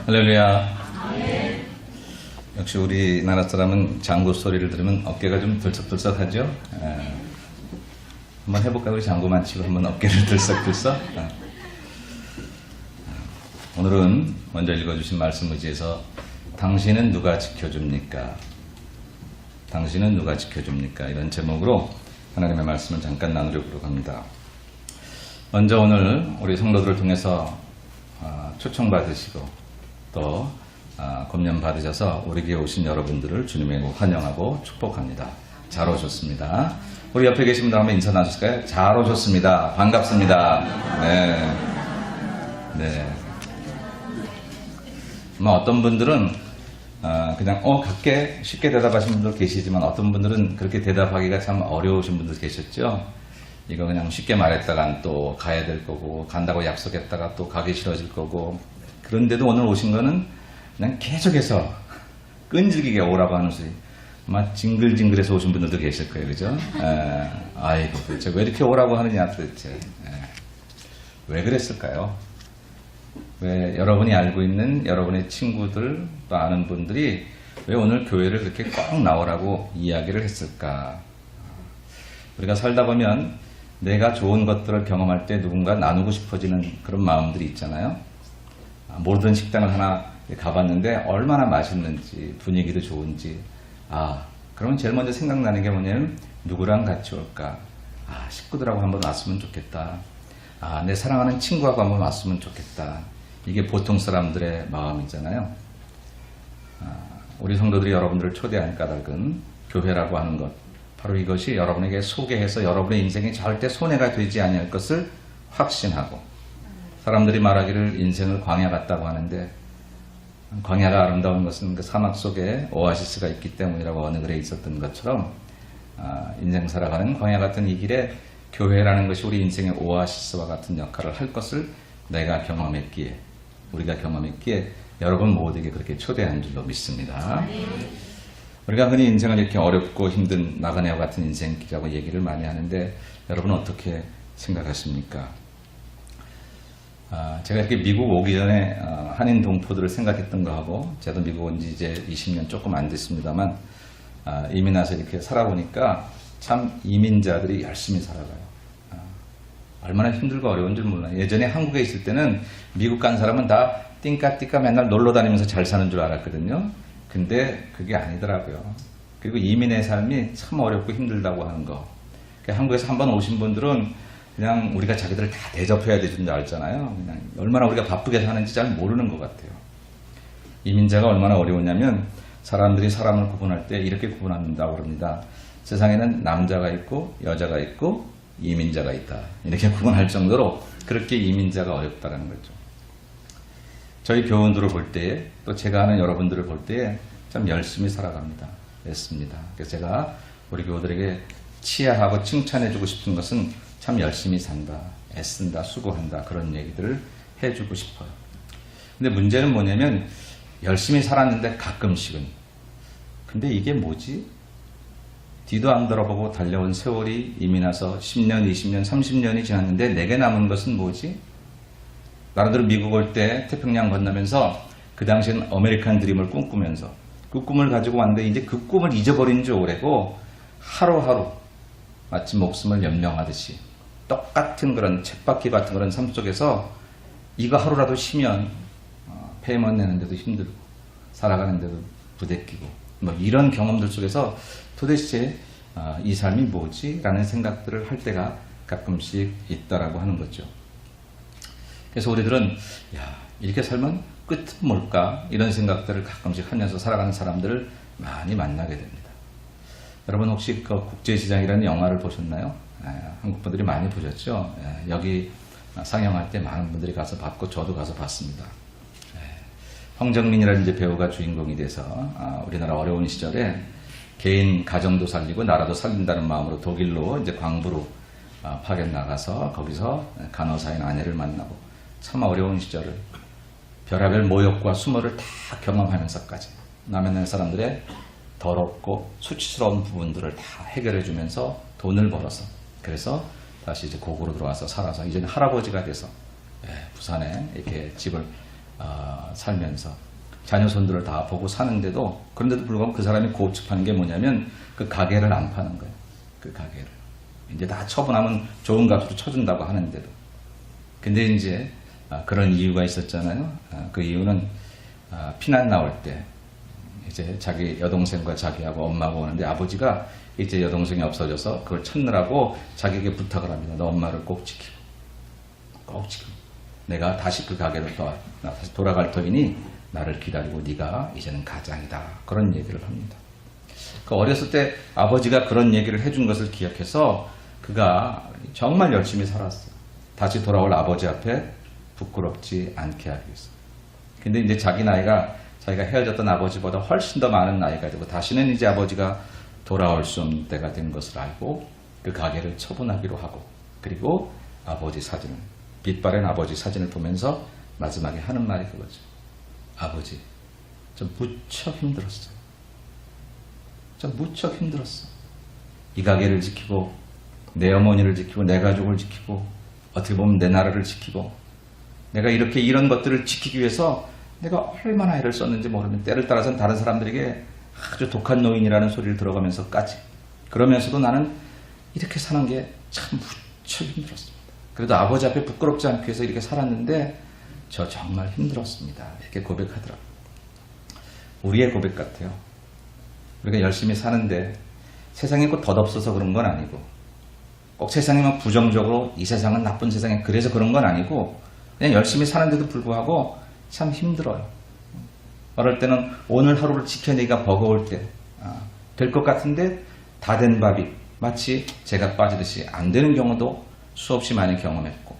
할렐루야. 역시 우리나라 사람은 장구 소리를 들으면 어깨가 좀 들썩들썩하죠. 한번 해볼까요? 우리 장구만 치고 한번 어깨를 들썩들썩. 오늘은 먼저 읽어주신 말씀 의지에서 당신은 누가 지켜줍니까? 당신은 누가 지켜줍니까? 이런 제목으로 하나님의 말씀을 잠깐 나누려고 합니다. 먼저 오늘 우리 성도들을 통해서 초청받으시고 또 검연 받으셔서 우리 교회 오신 여러분들을 주님의 환영하고 축복합니다. 잘 오셨습니다. 우리 옆에 계신 분들 한번 인사 나누실까요? 잘 오셨습니다. 반갑습니다. 네. 어떤 분들은 그냥 갈게 쉽게 대답하시는 분들 계시지만 어떤 분들은 그렇게 대답하기가 참 어려우신 분들 계셨죠. 이거 그냥 쉽게 말했다간 또 가야 될 거고 간다고 약속했다가 또 가기 싫어질 거고 그런데도 오늘 오신 거는 그냥 계속해서 끈질기게 오라고 하는 소리 아마 징글징글해서 오신 분들도 계실 거예요. 그죠? 아이고 도대체 왜 이렇게 오라고 하느냐 도대체 왜 그랬을까요? 왜 여러분이 알고 있는 여러분의 친구들 또 아는 분들이 왜 오늘 교회를 그렇게 꼭 나오라고 이야기를 했을까? 우리가 살다 보면 내가 좋은 것들을 경험할 때 누군가 나누고 싶어지는 그런 마음들이 있잖아요. 모르던 식당을 하나 가봤는데 얼마나 맛있는지 분위기도 좋은지 그러면 제일 먼저 생각나는 게 뭐냐면 누구랑 같이 올까? 식구들하고 한번 왔으면 좋겠다. 내 사랑하는 친구하고 한번 왔으면 좋겠다. 이게 보통 사람들의 마음이잖아요. 우리 성도들이 여러분들을 초대한 까닭은 교회라고 하는 것 바로 이것이 여러분에게 소개해서 여러분의 인생이 절대 손해가 되지 아니할 것을 확신하고 사람들이 말하기를 인생을 광야 같다고 하는데 광야가 아름다운 것은 그 사막 속에 오아시스가 있기 때문이라고 어느 글에 있었던 것처럼 인생 살아가는 광야 같은 이 길에 교회라는 것이 우리 인생의 오아시스와 같은 역할을 할 것을 내가 경험했기에 우리가 경험했기에 여러분 모두에게 그렇게 초대한 줄로 믿습니다. 우리가 흔히 인생을 이렇게 어렵고 힘든 나그네와 같은 인생길이라고 얘기를 많이 하는데 여러분 어떻게 생각하십니까? 제가 이렇게 미국 오기 전에 한인 동포들을 생각했던 거하고 저도 미국 온 지 이제 20년 조금 안 됐습니다만 이민 와서 이렇게 살아보니까 참 이민자들이 열심히 살아가요. 얼마나 힘들고 어려운 줄 몰라요. 예전에 한국에 있을 때는 미국 간 사람은 다 띵까띵까 맨날 놀러 다니면서 잘 사는 줄 알았거든요. 근데 그게 아니더라고요. 그리고 이민의 삶이 참 어렵고 힘들다고 하는 거. 한국에서 한번 오신 분들은 그냥 우리가 자기들을 다 대접해야 되는 줄 알잖아요. 그냥 얼마나 우리가 바쁘게 사는지 잘 모르는 것 같아요. 이민자가 얼마나 어려우냐면 사람들이 사람을 구분할 때 이렇게 구분한다고 합니다. 세상에는 남자가 있고 여자가 있고 이민자가 있다. 이렇게 구분할 정도로 그렇게 이민자가 어렵다는 거죠. 저희 교원들을 볼 때에 또 제가 하는 여러분들을 볼 때에 참 열심히 살아갑니다. 애씁니다. 그래서 제가 우리 교우들에게 치하하고 칭찬해주고 싶은 것은 참 열심히 산다, 애쓴다, 수고한다 그런 얘기들을 해주고 싶어요. 근데 문제는 뭐냐면 열심히 살았는데 가끔씩은 근데 이게 뭐지? 뒤도 안 돌아보고 달려온 세월이 이미 나서 10년, 20년, 30년이 지났는데 내게 남은 것은 뭐지? 나름대로 미국 올 때 태평양 건너면서 그 당시에는 아메리칸 드림을 꿈꾸면서 그 꿈을 가지고 왔는데 이제 그 꿈을 잊어버린 지 오래고 하루하루 마치 목숨을 연명하듯이 똑같은 그런 쳇바퀴 같은 그런 삶 속에서 이거 하루라도 쉬면 폐만 내는데도 힘들고 살아가는데도 부대끼고 이런 경험들 속에서 도대체 이 삶이 뭐지? 라는 생각들을 할 때가 가끔씩 있다라고 하는 거죠. 그래서 우리들은 이렇게 살면 끝은 뭘까? 이런 생각들을 가끔씩 하면서 살아가는 사람들을 많이 만나게 됩니다. 여러분 혹시 그 국제시장이라는 영화를 보셨나요? 한국 분들이 많이 보셨죠? 여기 상영할 때 많은 분들이 가서 봤고 저도 가서 봤습니다. 황정민이라는 이제 배우가 주인공이 돼서 우리나라 어려운 시절에 개인 가정도 살리고 나라도 살린다는 마음으로 독일로 이제 광부로 파견 나가서 거기서 간호사인 아내를 만나고 참 어려운 시절을 별하별 모욕과 수모를 다 경험하면서까지 남의 사람들의 더럽고 수치스러운 부분들을 다 해결해 주면서 돈을 벌어서 그래서 다시 이제 고국으로 들어와서 살아서 이제는 할아버지가 돼서 부산에 이렇게 집을 살면서 자녀 손들을 다 보고 사는데도, 그런데도 불구하고 그 사람이 고집하는 게 뭐냐면 그 가게를 안 파는 거예요. 그 가게를 이제 다 처분하면 좋은 값으로 쳐준다고 하는데도. 근데 이제 그런 이유가 있었잖아요. 그 이유는 피난 나올 때 이제 자기 여동생과 자기하고 엄마가 오는데, 아버지가 이제 여동생이 없어져서 그걸 찾느라고 자기에게 부탁을 합니다. 너 엄마를 꼭 지키고, 꼭 지키고, 내가 다시 그 가게로 다시 돌아갈 터이니 나를 기다리고 네가 이제는 가장이다. 그런 얘기를 합니다. 그 어렸을 때 아버지가 그런 얘기를 해준 것을 기억해서 그가 정말 열심히 살았어요. 다시 돌아올 아버지 앞에 부끄럽지 않게 하기 위해서. 근데 이제 자기가 헤어졌던 아버지보다 훨씬 더 많은 나이가 되고 다시는 이제 아버지가 돌아올 수 없는 때가 된 것을 알고 그 가게를 처분하기로 하고, 그리고 아버지 사진을, 빛바랜 아버지 사진을 보면서 마지막에 하는 말이 그거죠. 아버지, 좀 무척 힘들었어요. 좀 무척 힘들었어. 이 가게를 지키고 내 어머니를 지키고 내 가족을 지키고 어떻게 보면 내 나라를 지키고, 내가 이렇게 이런 것들을 지키기 위해서 내가 얼마나 애를 썼는지 모르면, 때를 따라서는 다른 사람들에게 아주 독한 노인이라는 소리를 들어가면서까지, 그러면서도 나는 이렇게 사는 게 참 무척 힘들었습니다. 그래도 아버지 앞에 부끄럽지 않기 위해서 이렇게 살았는데 저 정말 힘들었습니다. 이렇게 고백하더라고요. 우리의 고백 같아요. 우리가 열심히 사는데 세상이 꼭 덧없어서 그런 건 아니고, 꼭 세상이 막 부정적으로 이 세상은 나쁜 세상에 그래서 그런 건 아니고, 그냥 열심히 사는데도 불구하고 참 힘들어요. 어떨 때는 오늘 하루를 지켜내기가 버거울 때 될 것 같은데 다 된 밥이 마치 제가 빠지듯이 안 되는 경우도 수없이 많이 경험했고,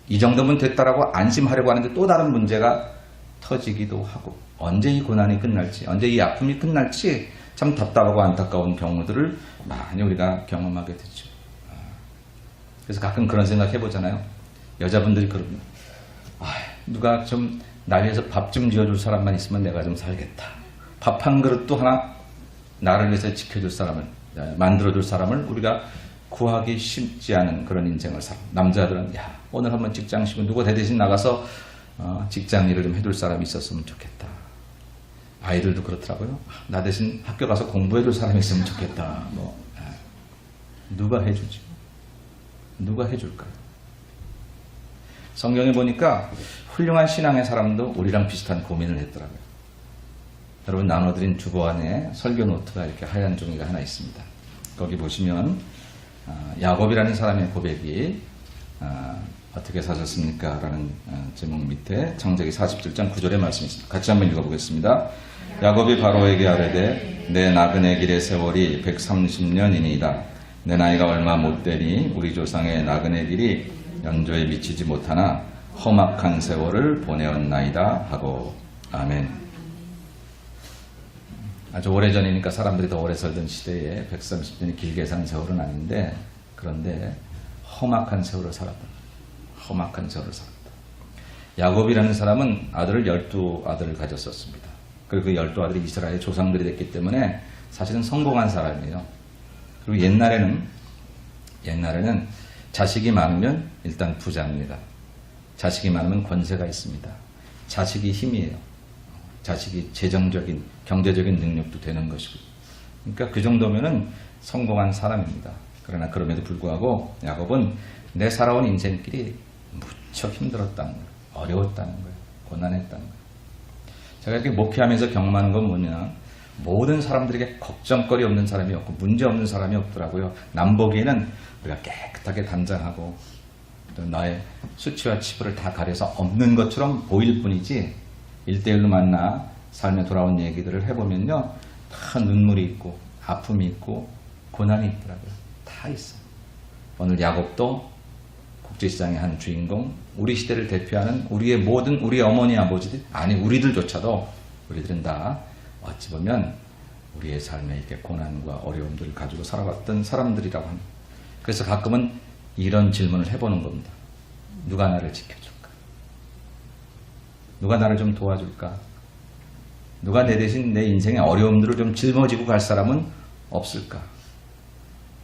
이 정도면 됐다라고 안심하려고 하는데 또 다른 문제가 터지기도 하고, 언제 이 고난이 끝날지, 언제 이 아픔이 끝날지 참 답답하고 안타까운 경우들을 많이 우리가 경험하게 되죠. 그래서 가끔 그런 생각 해보잖아요. 여자분들이 그러면 누가 좀 날 위해서 밥 좀 지어줄 사람만 있으면 내가 좀 살겠다. 밥 한 그릇도 하나 나를 위해서 지켜줄 사람을, 만들어줄 사람을 우리가 구하기 쉽지 않은 그런 인생을 살아. 남자들은 야, 오늘 한번 직장 쉬고 누가 대신 나가서 직장 일을 좀 해줄 사람이 있었으면 좋겠다. 아이들도 그렇더라고요. 나 대신 학교 가서 공부해줄 사람이 있으면 좋겠다. 누가 해주지? 누가 해줄까요? 성경에 보니까 훌륭한 신앙의 사람도 우리랑 비슷한 고민을 했더라고요. 여러분 나눠드린 주보 안에 설교 노트가 이렇게 하얀 종이가 하나 있습니다. 거기 보시면 야곱이라는 사람의 고백이 어떻게 사셨습니까? 라는 제목 밑에 창세기 47장 9절의 말씀이 있습니다. 같이 한번 읽어보겠습니다. 야곱이 바로에게 아뢰되 내 나그네 길의 세월이 130년이니이다. 내 나이가 얼마 못되니 우리 조상의 나그네 길이 연조에 미치지 못하나 험악한 세월을 보내었나이다 하고. 아멘. 아주 오래전이니까 사람들이 더 오래 살던 시대에 130년이 길게 사는 세월은 아닌데, 그런데 험악한 세월을 살았다. 험악한 세월을 살았다. 야곱이라는 사람은 아들을 12아들을 가졌었습니다. 그리고 그 12아들이 이스라엘 조상들이 됐기 때문에 사실은 성공한 사람이에요. 그리고 옛날에는 자식이 많으면 일단 부자입니다. 자식이 많으면 권세가 있습니다. 자식이 힘이에요. 자식이 재정적인, 경제적인 능력도 되는 것이고. 그러니까 그 정도면은 성공한 사람입니다. 그러나 그럼에도 불구하고 야곱은 내 살아온 인생길이 무척 힘들었다는 거예요. 어려웠다는 거예요. 고난했다는 거예요. 제가 이렇게 목회하면서 경험하는 건 뭐냐, 모든 사람들에게 걱정거리 없는 사람이 없고 문제 없는 사람이 없더라고요. 남 보기에는 우리가 깨끗하게 단장하고 또 나의 수치와 치부를 다 가려서 없는 것처럼 보일 뿐이지, 1대1로 만나 삶에 돌아온 얘기들을 해보면요, 다 눈물이 있고 아픔이 있고 고난이 있더라고요. 다 있어요. 오늘 야곱도 국제시장의 한 주인공, 우리 시대를 대표하는 우리의 모든 우리 어머니 아버지들, 아니 우리들조차도, 우리들은 다 어찌 보면 우리의 삶에 이렇게 고난과 어려움들을 가지고 살아왔던 사람들이라고 합니다. 그래서 가끔은 이런 질문을 해보는 겁니다. 누가 나를 지켜줄까? 누가 나를 좀 도와줄까? 누가 내 대신 내 인생의 어려움들을 좀 짊어지고 갈 사람은 없을까?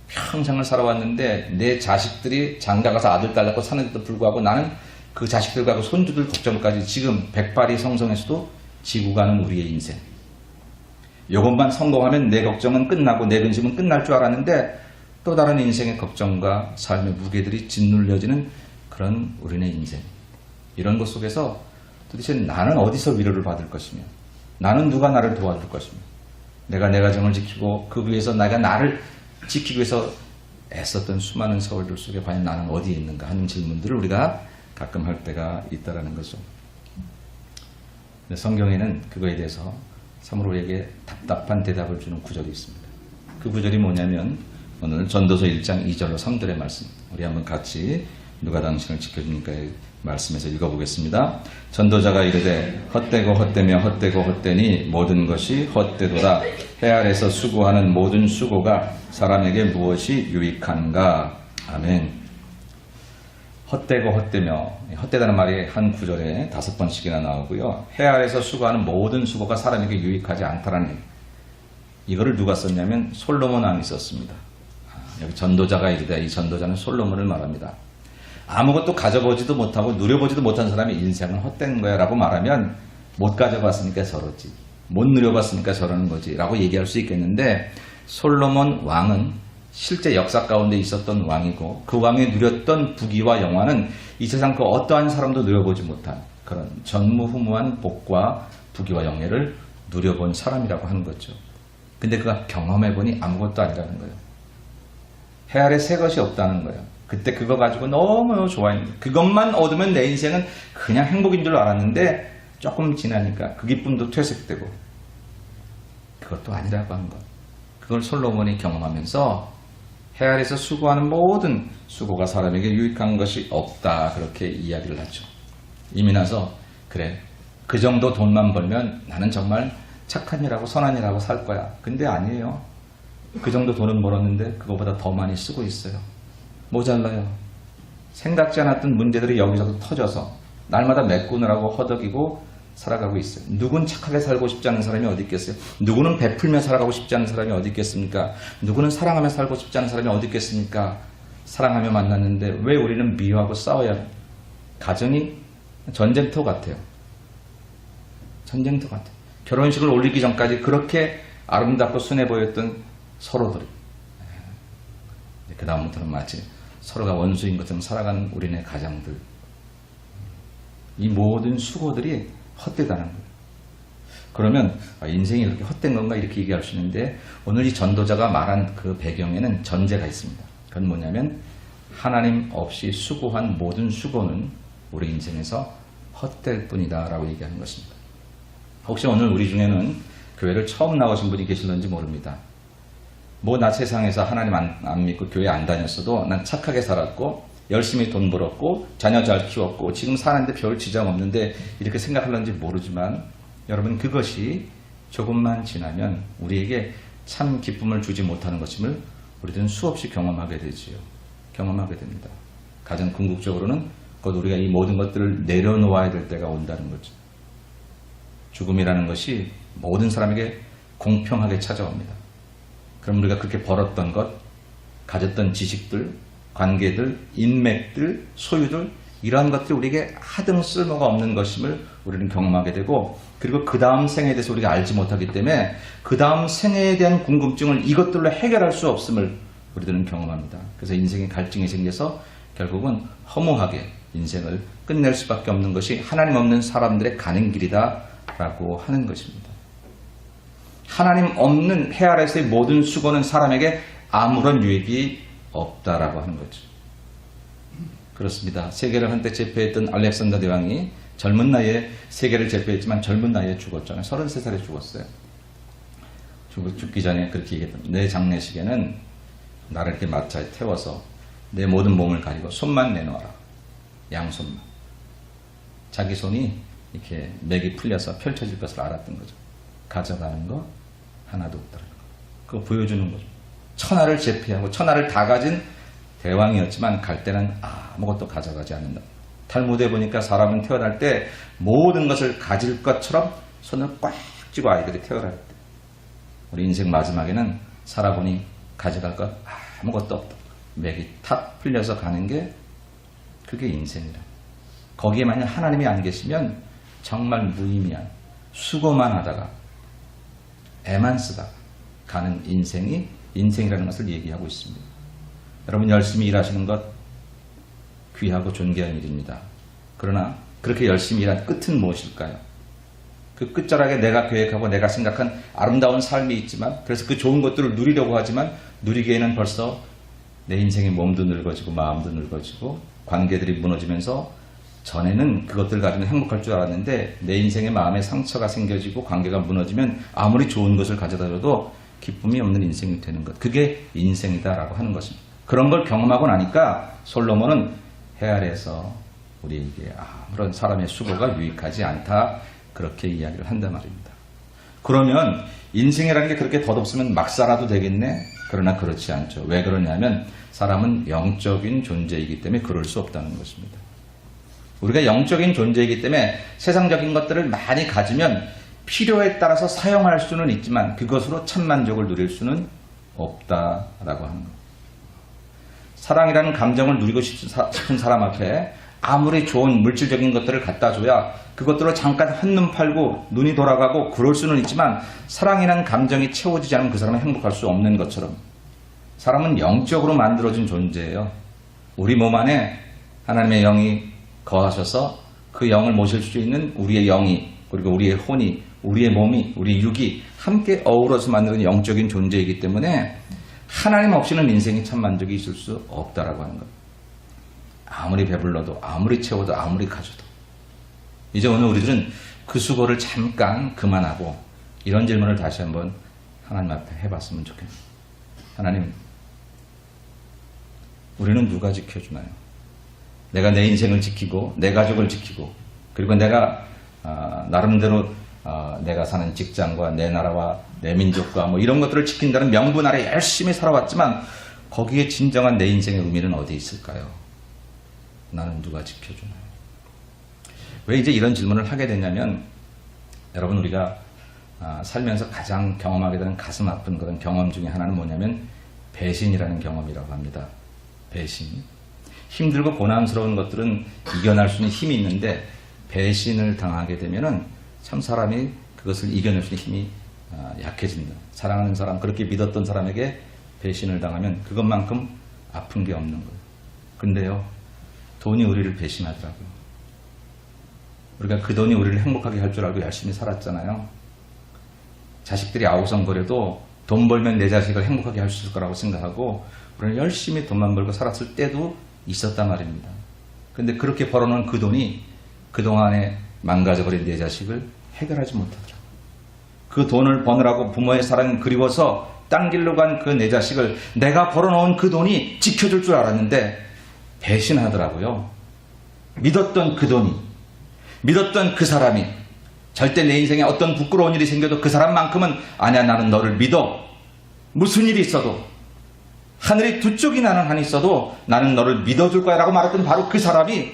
평생을 살아왔는데 내 자식들이 장가가서 아들 딸 낳고 사는데도 불구하고 나는 그 자식들과 그 손주들 걱정까지 지금 백발이 성성에서도 지고 가는 우리의 인생. 이것만 성공하면 내 걱정은 끝나고 내 근심은 끝날 줄 알았는데 또 다른 인생의 걱정과 삶의 무게들이 짓눌려지는 그런 우리네 인생. 이런 것 속에서 도대체 나는 어디서 위로를 받을 것이며 나는 누가 나를 도와줄 것이며 내가 내 가정을 지키고 그 위해서 내가 나를 지키기 위해서 애썼던 수많은 세월들 속에 과연 나는 어디에 있는가 하는 질문들을 우리가 가끔 할 때가 있다라는 거죠. 성경에는 그거에 대해서 참으로 우리에게 답답한 대답을 주는 구절이 있습니다. 그 구절이 뭐냐면 오늘 전도서 1장 2절로 3절의 말씀, 우리 한번 같이 누가 당신을 지켜주니까의 말씀에서 읽어보겠습니다. 전도자가 이르되 헛되고 헛되며 헛되고 헛되니 모든 것이 헛되도다. 해 아래서 수고하는 모든 수고가 사람에게 무엇이 유익한가. 아멘. 헛되고 헛되며, 헛되다는 말이 한 구절에 5번씩이나 나오고요. 해 아래서 수고하는 모든 수고가 사람에게 유익하지 않다라는 얘기. 이거를 누가 썼냐면 솔로몬 왕이 썼습니다. 여기 전도자가 이르되, 이 전도자는 솔로몬을 말합니다. 아무것도 가져보지도 못하고 누려보지도 못한 사람의 인생은 헛된 거야 라고 말하면 못 가져봤으니까 저러지, 못 누려봤으니까 저러는 거지 라고 얘기할 수 있겠는데, 솔로몬 왕은 실제 역사 가운데 있었던 왕이고 그 왕이 누렸던 부귀와 영화는 이 세상 그 어떠한 사람도 누려보지 못한 그런 전무후무한 복과 부귀와 영예를 누려본 사람이라고 하는 거죠. 근데 그가 경험해보니 아무것도 아니라는 거예요. 해 아래 새 것이 없다는 거예요. 그때 그거 가지고 너무 좋아했는데, 그것만 얻으면 내 인생은 그냥 행복인 줄 알았는데 조금 지나니까 그 기쁨도 퇴색되고 그것도 아니라고 하는 것. 그걸 솔로몬이 경험하면서 해 아래서 수고하는 모든 수고가 사람에게 유익한 것이 없다, 그렇게 이야기를 하죠. 이미 나서 그래, 그 정도 돈만 벌면 나는 정말 착한 일하고 선한 일하고 살 거야. 근데 아니에요. 그 정도 돈은 벌었는데 그거보다 더 많이 쓰고 있어요. 모자라요. 생각지 않았던 문제들이 여기저기 터져서 날마다 메꾸느라고 허덕이고 살아가고 있어요. 누군 착하게 살고 싶지 않은 사람이 어디 있겠어요? 누구는 베풀며 살아가고 싶지 않은 사람이 어디 있겠습니까? 누구는 사랑하며 살고 싶지 않은 사람이 어디 있겠습니까? 사랑하며 만났는데 왜 우리는 미워하고 싸워야 해요? 가정이 전쟁터 같아요. 전쟁터 같아요. 결혼식을 올리기 전까지 그렇게 아름답고 순해 보였던 서로들이 그 다음부터는 마치 서로가 원수인 것처럼 살아가는 우리네 가정들. 이 모든 수고들이 헛되다는 거예요. 그러면 인생이 이렇게 헛된 건가 이렇게 얘기할 수 있는데, 오늘 이 전도자가 말한 그 배경에는 전제가 있습니다. 그건 뭐냐면 하나님 없이 수고한 모든 수고는 우리 인생에서 헛될 뿐이다 라고 얘기하는 것입니다. 혹시 오늘 우리 중에는 교회를 처음 나오신 분이 계실런지 모릅니다. 뭐 나 세상에서 하나님 안 믿고 교회 안 다녔어도 난 착하게 살았고 열심히 돈 벌었고 자녀 잘 키웠고 지금 사는데 별 지장 없는데 이렇게 생각하는지 모르지만, 여러분 그것이 조금만 지나면 우리에게 참 기쁨을 주지 못하는 것임을 우리들은 수없이 경험하게 되지요. 경험하게 됩니다. 가장 궁극적으로는 곧 우리가 이 모든 것들을 내려놓아야 될 때가 온다는 거죠. 죽음이라는 것이 모든 사람에게 공평하게 찾아옵니다. 그럼 우리가 그렇게 벌었던 것, 가졌던 지식들, 관계들, 인맥들, 소유들, 이러한 것들이 우리에게 하등 쓸모가 없는 것임을 우리는 경험하게 되고, 그리고 그 다음 생에 대해서 우리가 알지 못하기 때문에 그 다음 생애에 대한 궁금증을 이것들로 해결할 수 없음을 우리들은 경험합니다. 그래서 인생에 갈증이 생겨서 결국은 허무하게 인생을 끝낼 수밖에 없는 것이 하나님 없는 사람들의 가는 길이다 라고 하는 것입니다. 하나님 없는 해 아래서의 모든 수고는 사람에게 아무런 유익이 없다라고 하는 거죠. 그렇습니다. 세계를 한때 제패했던 알렉산더 대왕이 젊은 나이에 세계를 제패했지만 젊은 나이에 죽었잖아요. 33살에 죽었어요. 죽기 전에 그렇게 얘기했던, 내 장례식에는 나를 이렇게 마차에 태워서 내 모든 몸을 가리고 손만 내놓아라. 양손만. 자기 손이 이렇게 맥이 풀려서 펼쳐질 것을 알았던 거죠. 가져가는 거 하나도 없다는 거. 그거 보여주는 거죠. 천하를 제패하고 천하를 다 가진 대왕이었지만 갈 때는 아무것도 가져가지 않는다. 탈무드에 보니까 사람은 태어날 때 모든 것을 가질 것처럼 손을 꽉 쥐고 아이들이 태어날 때, 우리 인생 마지막에는 살아보니 가져갈 것 아무것도 없다. 맥이 탁 풀려서 가는 게 그게 인생이라. 거기에 만약 하나님이 안 계시면 정말 무의미한 수고만 하다가 애만 쓰다가 가는 인생이 인생이라는 것을 얘기하고 있습니다. 여러분 열심히 일하시는 것 귀하고 존귀한 일입니다. 그러나 그렇게 열심히 일한 끝은 무엇일까요? 그 끝자락에 내가 계획하고 내가 생각한 아름다운 삶이 있지만 그래서 그 좋은 것들을 누리려고 하지만 누리기에는 벌써 내 인생의 몸도 늙어지고 마음도 늙어지고 관계들이 무너지면서 전에는 그것들 가지고 행복할 줄 알았는데 내 인생의 마음에 상처가 생겨지고 관계가 무너지면 아무리 좋은 것을 가져다 줘도 기쁨이 없는 인생이 되는 것. 그게 인생이다라고 하는 것입니다. 그런 걸 경험하고 나니까 솔로몬은 해 아래에서 우리에게 아무런 사람의 수고가 유익하지 않다. 그렇게 이야기를 한단 말입니다. 그러면 인생이라는 게 그렇게 덧없으면 막 살아도 되겠네? 그러나 그렇지 않죠. 왜 그러냐면 사람은 영적인 존재이기 때문에 그럴 수 없다는 것입니다. 우리가 영적인 존재이기 때문에 세상적인 것들을 많이 가지면 필요에 따라서 사용할 수는 있지만 그것으로 참 만족을 누릴 수는 없다라고 하는 것. 사랑이라는 감정을 누리고 싶은 사람 앞에 아무리 좋은 물질적인 것들을 갖다 줘야 그것들로 잠깐 한눈 팔고 눈이 돌아가고 그럴 수는 있지만 사랑이라는 감정이 채워지지 않으면 그 사람은 행복할 수 없는 것처럼 사람은 영적으로 만들어진 존재예요. 우리 몸 안에 하나님의 영이 거하셔서 그 영을 모실 수 있는 우리의 영이 그리고 우리의 혼이 우리의 몸이 우리의 육이 함께 어우러서 만드는 영적인 존재이기 때문에 하나님 없이는 인생이 참 만족이 있을 수 없다라고 하는 거예요. 아무리 배불러도 아무리 채워도 아무리 가져도 이제 오늘 우리들은 그 수고를 잠깐 그만하고 이런 질문을 다시 한번 하나님 앞에 해봤으면 좋겠네요. 하나님, 우리는 누가 지켜주나요? 내가 내 인생을 지키고 내 가족을 지키고 그리고 내가 나름대로 내가 사는 직장과 내 나라와 내 민족과 뭐 이런 것들을 지킨다는 명분 아래 열심히 살아왔지만 거기에 진정한 내 인생의 의미는 어디에 있을까요? 나는 누가 지켜주나요? 왜 이제 이런 질문을 하게 되냐면 여러분 우리가 살면서 가장 경험하게 되는 가슴 아픈 그런 경험 중에 하나는 뭐냐면 배신이라는 경험이라고 합니다. 배신. 힘들고 고난스러운 것들은 이겨낼 수 있는 힘이 있는데 배신을 당하게 되면은 참 사람이 그것을 이겨낼 수 있는 힘이 약해진다. 사랑하는 사람, 그렇게 믿었던 사람에게 배신을 당하면 그것만큼 아픈 게 없는 거예요. 근데요, 돈이 우리를 배신하더라고요. 우리가 그 돈이 우리를 행복하게 할 줄 알고 열심히 살았잖아요. 자식들이 아우성거려도 돈 벌면 내 자식을 행복하게 할 수 있을 거라고 생각하고 우리는 열심히 돈만 벌고 살았을 때도 있었단 말입니다. 근데 그렇게 벌어놓은 그 돈이 그동안에 망가져버린 내 자식을 해결하지 못하더라고요. 그 돈을 버느라고 부모의 사랑이 그리워서 딴 길로 간 그 내 자식을 내가 벌어놓은 그 돈이 지켜줄 줄 알았는데 배신하더라고요. 믿었던 그 돈이, 믿었던 그 사람이 절대 내 인생에 어떤 부끄러운 일이 생겨도 그 사람만큼은 아니야, 나는 너를 믿어. 무슨 일이 있어도 하늘이 두 쪽이 나는 한이 있어도 나는 너를 믿어줄 거야 라고 말했던 바로 그 사람이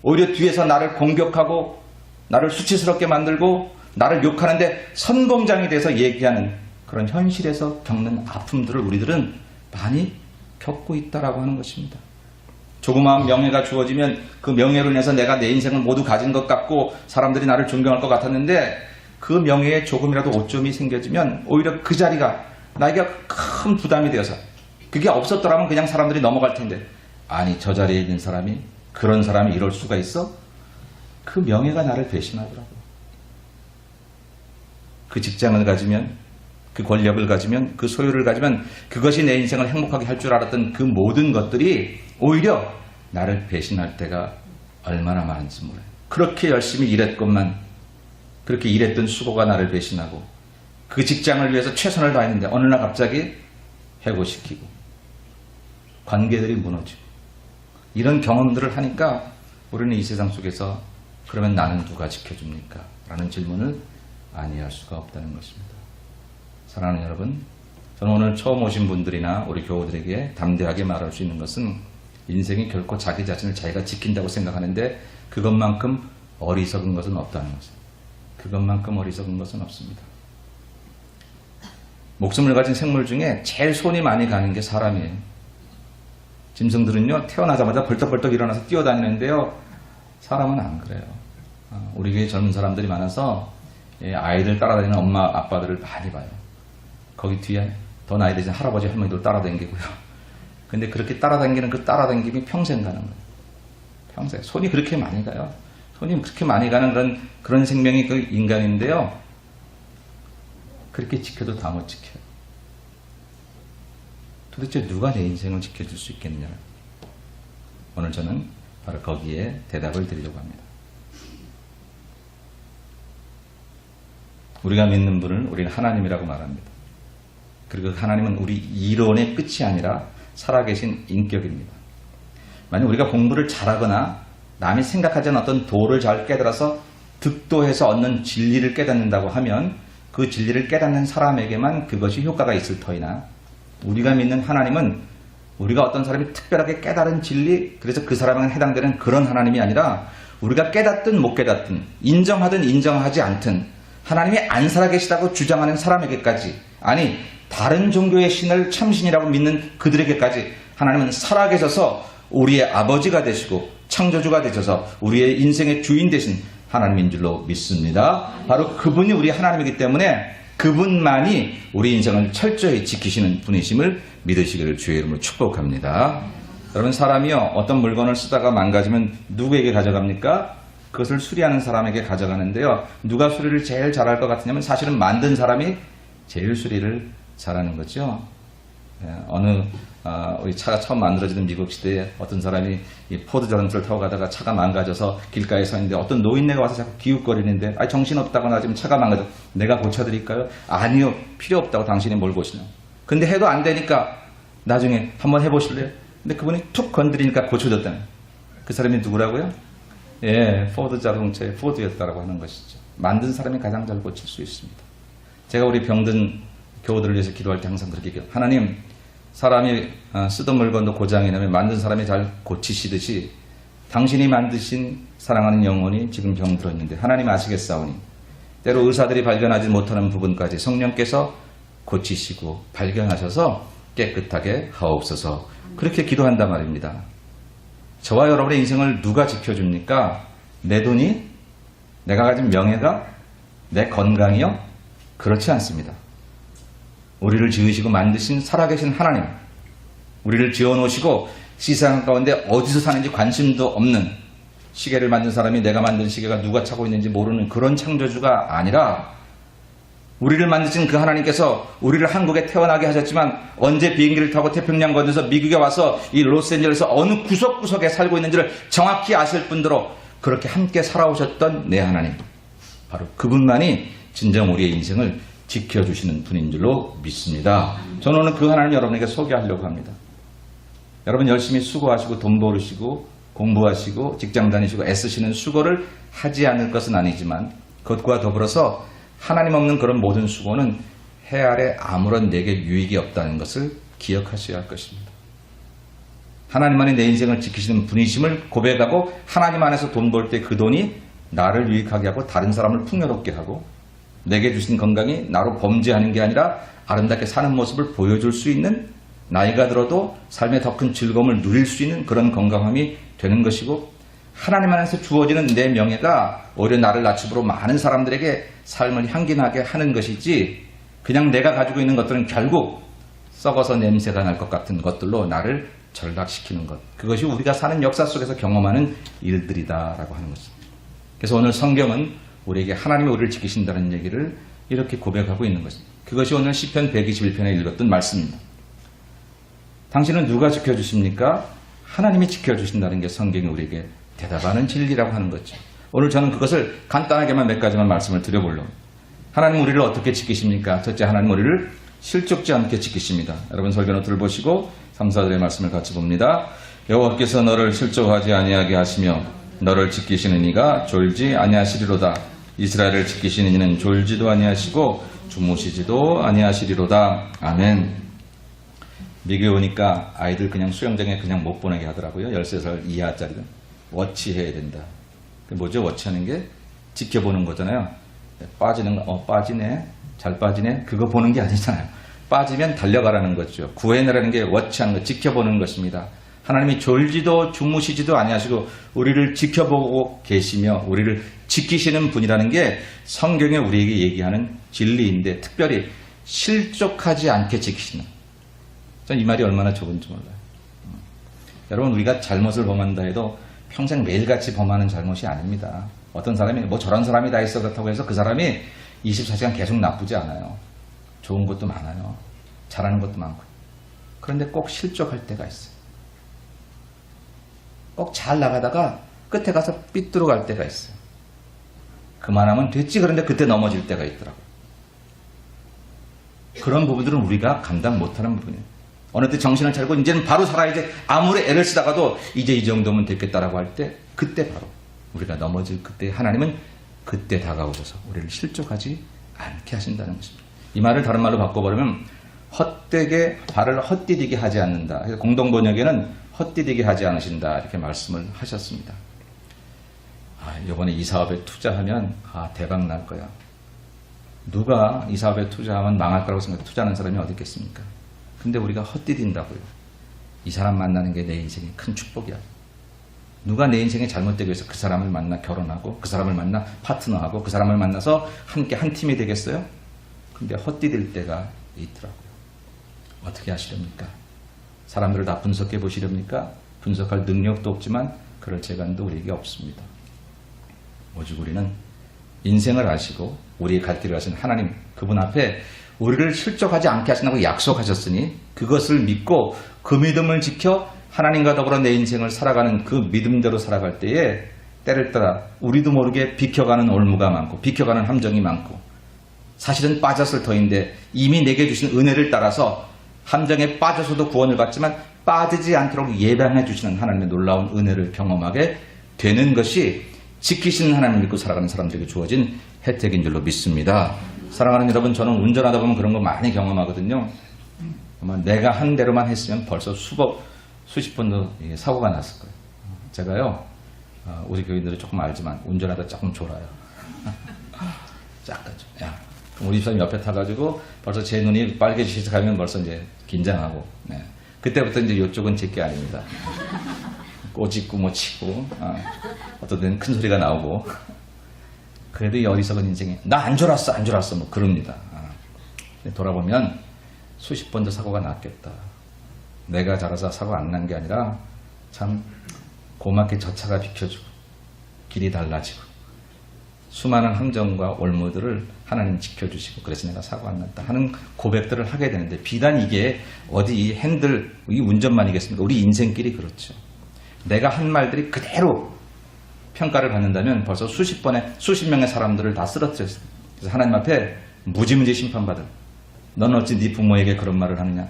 오히려 뒤에서 나를 공격하고 나를 수치스럽게 만들고 나를 욕하는데 선봉장이 돼서 얘기하는 그런 현실에서 겪는 아픔들을 우리들은 많이 겪고 있다라고 하는 것입니다. 조그마한 명예가 주어지면 그 명예로 인해서 내가 내 인생을 모두 가진 것 같고 사람들이 나를 존경할 것 같았는데 그 명예에 조금이라도 오점이 생겨지면 오히려 그 자리가 나에게 큰 부담이 되어서 그게 없었더라면 그냥 사람들이 넘어갈 텐데 아니 저 자리에 있는 사람이 그런 사람이 이럴 수가 있어? 그 명예가 나를 배신하더라고요. 그 직장을 가지면 그 권력을 가지면 그 소유를 가지면 그것이 내 인생을 행복하게 할 줄 알았던 그 모든 것들이 오히려 나를 배신할 때가 얼마나 많은지 몰라요. 그렇게 열심히 일했건만 그렇게 일했던 수고가 나를 배신하고 그 직장을 위해서 최선을 다했는데 어느 날 갑자기 해고시키고 관계들이 무너지고 이런 경험들을 하니까 우리는 이 세상 속에서 그러면 나는 누가 지켜줍니까? 라는 질문을 아니할 수가 없다는 것입니다. 사랑하는 여러분, 저는 오늘 처음 오신 분들이나 우리 교우들에게 담대하게 말할 수 있는 것은 인생이 결코 자기 자신을 자기가 지킨다고 생각하는데 그것만큼 어리석은 것은 없다는 것입니다. 그것만큼 어리석은 것은 없습니다. 목숨을 가진 생물 중에 제일 손이 많이 가는 게 사람이에요. 짐승들은요 태어나자마자 벌떡벌떡 일어나서 뛰어다니는데요 사람은 안 그래요. 우리 교회 젊은 사람들이 많아서 아이들 따라다니는 엄마 아빠들을 많이 봐요. 거기 뒤에 더 나이 드신 할아버지 할머니들 따라다니고요. 근데 그렇게 따라다니는 그 따라다님이 평생 가는 거예요. 평생. 손이 그렇게 많이 가요. 손이 그렇게 많이 가는 그런 생명이 그 인간인데요. 그렇게 지켜도 다 못 지켜요. 도대체 누가 내 인생을 지켜줄 수 있겠냐. 오늘 저는 바로 거기에 대답을 드리려고 합니다. 우리가 믿는 분을 우리는 하나님이라고 말합니다. 그리고 그 하나님은 우리 이론의 끝이 아니라 살아계신 인격입니다. 만약 우리가 공부를 잘하거나 남이 생각하지 않은 어떤 도를 잘 깨달아서 득도해서 얻는 진리를 깨닫는다고 하면 그 진리를 깨닫는 사람에게만 그것이 효과가 있을 터이나 우리가 믿는 하나님은 우리가 어떤 사람이 특별하게 깨달은 진리, 그래서 그 사람에게 해당되는 그런 하나님이 아니라 우리가 깨닫든 못 깨닫든 인정하든 인정하지 않든 하나님이 안 살아계시다고 주장하는 사람에게까지, 아니 다른 종교의 신을 참신이라고 믿는 그들에게까지 하나님은 살아계셔서 우리의 아버지가 되시고 창조주가 되셔서 우리의 인생의 주인 되신 하나님인 줄로 믿습니다. 바로 그분이 우리 하나님이기 때문에 그분만이 우리 인생을 철저히 지키시는 분이심을 믿으시기를 주의 이름으로 축복합니다. 여러분, 사람이요 어떤 물건을 쓰다가 망가지면 누구에게 가져갑니까? 그것을 수리하는 사람에게 가져가는데요. 누가 수리를 제일 잘할 것 같으냐면 사실은 만든 사람이 제일 수리를 잘하는 거죠. 우리 차가 처음 만들어지던 미국 시대에 어떤 사람이 이 포드 자동차를 타고 가다가 차가 망가져서 길가에 서 있는데 어떤 노인네가 와서 자꾸 기웃거리는데 정신없다거나 지금 차가 망가져 내가 고쳐드릴까요? 아니요, 필요 없다고. 당신이 뭘 고치냐. 근데 해도 안 되니까 나중에 한번 해보실래요? 근데 그분이 툭 건드리니까 고쳐졌다는. 그 사람이 누구라고요? 포드 자동차의 포드였다라고 하는 것이죠. 만든 사람이 가장 잘 고칠 수 있습니다. 제가 우리 병든 교우들을 위해서 기도할 때 항상 그렇게 기도해요. 하나님, 사람이 쓰던 물건도 고장이 나면 만든 사람이 잘 고치시듯이 당신이 만드신 사랑하는 영혼이 지금 병들었는데 하나님 아시겠사오니 때로 의사들이 발견하지 못하는 부분까지 성령께서 고치시고 발견하셔서 깨끗하게 하옵소서. 그렇게 기도한단 말입니다. 저와 여러분의 인생을 누가 지켜줍니까? 내 돈이? 내가 가진 명예가? 내 건강이요? 그렇지 않습니다. 우리를 지으시고 만드신 살아계신 하나님, 우리를 지어놓으시고 세상 가운데 어디서 사는지 관심도 없는, 시계를 만든 사람이 내가 만든 시계가 누가 차고 있는지 모르는 그런 창조주가 아니라 우리를 만드신 그 하나님께서 우리를 한국에 태어나게 하셨지만 언제 비행기를 타고 태평양 건너서 미국에 와서 이 로스앤젤레스 어느 구석구석에 살고 있는지를 정확히 아실 뿐더러 그렇게 함께 살아오셨던 내 하나님, 바로 그분만이 진정 우리의 인생을 지켜주시는 분인 줄로 믿습니다. 저는 오늘 그 하나님 여러분에게 소개하려고 합니다. 여러분 열심히 수고하시고 돈 벌으시고 공부하시고 직장 다니시고 애쓰시는 수고를 하지 않을 것은 아니지만 그것과 더불어서 하나님 없는 그런 모든 수고는 해 아래 아무런 내게 유익이 없다는 것을 기억하셔야 할 것입니다. 하나님만이 내 인생을 지키시는 분이심을 고백하고 하나님 안에서 돈 벌 때 그 돈이 나를 유익하게 하고 다른 사람을 풍요롭게 하고 내게 주신 건강이 나로 범죄하는 게 아니라 아름답게 사는 모습을 보여줄 수 있는, 나이가 들어도 삶의 더 큰 즐거움을 누릴 수 있는 그런 건강함이 되는 것이고, 하나님 안에서 주어지는 내 명예가 오히려 나를 낮춤으로 많은 사람들에게 삶을 향기나게 하는 것이지, 그냥 내가 가지고 있는 것들은 결국 썩어서 냄새가 날 것 같은 것들로 나를 전락시키는 것, 그것이 우리가 사는 역사 속에서 경험하는 일들이다라고 하는 것입니다. 그래서 오늘 성경은 우리에게 하나님이 우리를 지키신다는 얘기를 이렇게 고백하고 있는 것입니다. 그것이 오늘 시편 121편에 읽었던 말씀입니다. 당신은 누가 지켜주십니까? 하나님이 지켜주신다는 게 성경이 우리에게 대답하는 진리라고 하는 거죠. 오늘 저는 그것을 간단하게만 몇 가지만 말씀을 드려보려고. 하나님 우리를 어떻게 지키십니까? 첫째, 하나님 우리를 실족지 않게 지키십니다. 여러분 설교 노트를 보시고 3, 4절의 말씀을 같이 봅니다. 여호와께서 너를 실족하지 아니하게 하시며 너를 지키시는 이가 졸지 아니하시리로다. 이스라엘을 지키시는 이는 졸지도 아니하시고 주무시지도 아니하시리로다. 아멘. 미국에 오니까 아이들 그냥 수영장에 그냥 못 보내게 하더라고요. 13살 이하짜리는. 워치해야 된다. 뭐죠? 워치하는 게 지켜보는 거잖아요. 빠지는 거, 빠지네, 잘 빠지네, 그거 보는 게 아니잖아요. 빠지면 달려가라는 거죠. 구해내라는 게 워치하는 거, 지켜보는 것입니다. 하나님이 졸지도 주무시지도 아니하시고 우리를 지켜보고 계시며 우리를 지키시는 분이라는 게 성경에 우리에게 얘기하는 진리인데 특별히 실족하지 않게 지키시는. 전 이 말이 얼마나 좋은지 몰라요. 여러분 우리가 잘못을 범한다 해도 평생 매일같이 범하는 잘못이 아닙니다. 어떤 사람이 뭐 저런 사람이 다 있어 그렇다고 해서 그 사람이 24시간 계속 나쁘지 않아요. 좋은 것도 많아요. 잘하는 것도 많고. 그런데 꼭 실족할 때가 있어요. 꼭 잘 나가다가 끝에 가서 삐뚤어 갈 때가 있어요. 그만하면 됐지. 그런데 그때 넘어질 때가 있더라고요. 그런 부분들은 우리가 감당 못하는 부분이에요. 어느 때 정신을 차리고 이제는 바로 살아야지 아무리 애를 쓰다가도 이제 이 정도면 됐겠다라고 할 때 그때 바로 우리가 넘어질 그때 하나님은 그때 다가오셔서 우리를 실족하지 않게 하신다는 것입니다. 이 말을 다른 말로 바꿔버리면 헛되게 발을 헛디디게 하지 않는다. 그래서 공동번역에는 헛디디게 하지 않으신다 이렇게 말씀을 하셨습니다. 이번에 이 사업에 투자하면 대박 날 거야. 누가 이 사업에 투자하면 망할 거라고 생각해 투자하는 사람이 어디 있겠습니까? 근데 우리가 헛디딘다고요. 이 사람 만나는 게 내 인생의 큰 축복이야. 누가 내 인생에 잘못되기 위해서 그 사람을 만나 결혼하고 그 사람을 만나 파트너하고 그 사람을 만나서 함께 한 팀이 되겠어요? 근데 헛디딜 때가 있더라고요. 어떻게 하시렵니까? 사람들을 다 분석해 보시렵니까? 분석할 능력도 없지만 그럴 재간도 우리에게 없습니다. 오직 우리는 인생을 아시고 우리의 갈 길을 아신 하나님 그분 앞에 우리를 실족하지 않게 하신다고 약속하셨으니 그것을 믿고 그 믿음을 지켜 하나님과 더불어 내 인생을 살아가는 그 믿음대로 살아갈 때에 때를 따라 우리도 모르게 비켜가는 올무가 많고 비켜가는 함정이 많고 사실은 빠졌을 터인데 이미 내게 주신 은혜를 따라서 함정에 빠져서도 구원을 받지만 빠지지 않도록 예방해 주시는 하나님의 놀라운 은혜를 경험하게 되는 것이 지키시는 하나님을 믿고 살아가는 사람들에게 주어진 혜택인 줄로 믿습니다. 사랑하는 여러분, 저는 운전하다 보면 그런 거 많이 경험하거든요. 아마 내가 한 대로만 했으면 벌써 수십 번도 사고가 났을 거예요. 제가요, 우리 교인들이 조금 알지만 운전하다 조금 졸아요. 짝가죠. 야, 우리 집사님 옆에 타가지고 벌써 제 눈이 빨개지기 시작하면 벌써 이제 긴장하고, 네. 그때부터 이제 이쪽은 제 게 아닙니다. 꼬집고 뭐 치고, 어떤 데는 큰 소리가 나오고. 그래도 이 어리석은 인생에 나 안 졸았어 뭐 그럽니다. 돌아보면 수십 번도 사고가 났겠다. 내가 잘해서 사고 안 난 게 아니라 참 고맙게 저 차가 비켜주고 길이 달라지고 수많은 함정과 올무들을 하나님 지켜주시고 그래서 내가 사고 안 났다 하는 고백들을 하게 되는데 비단 이게 어디 이 핸들 이 운전만이겠습니까? 우리 인생길이 그렇죠. 내가 한 말들이 그대로 평가를 받는다면 벌써 수십 명의 사람들을 다 쓰러뜨렸어요. 그래서 하나님 앞에 무지무지 심판받을. 너는 어찌 네 부모에게 그런 말을 하느냐?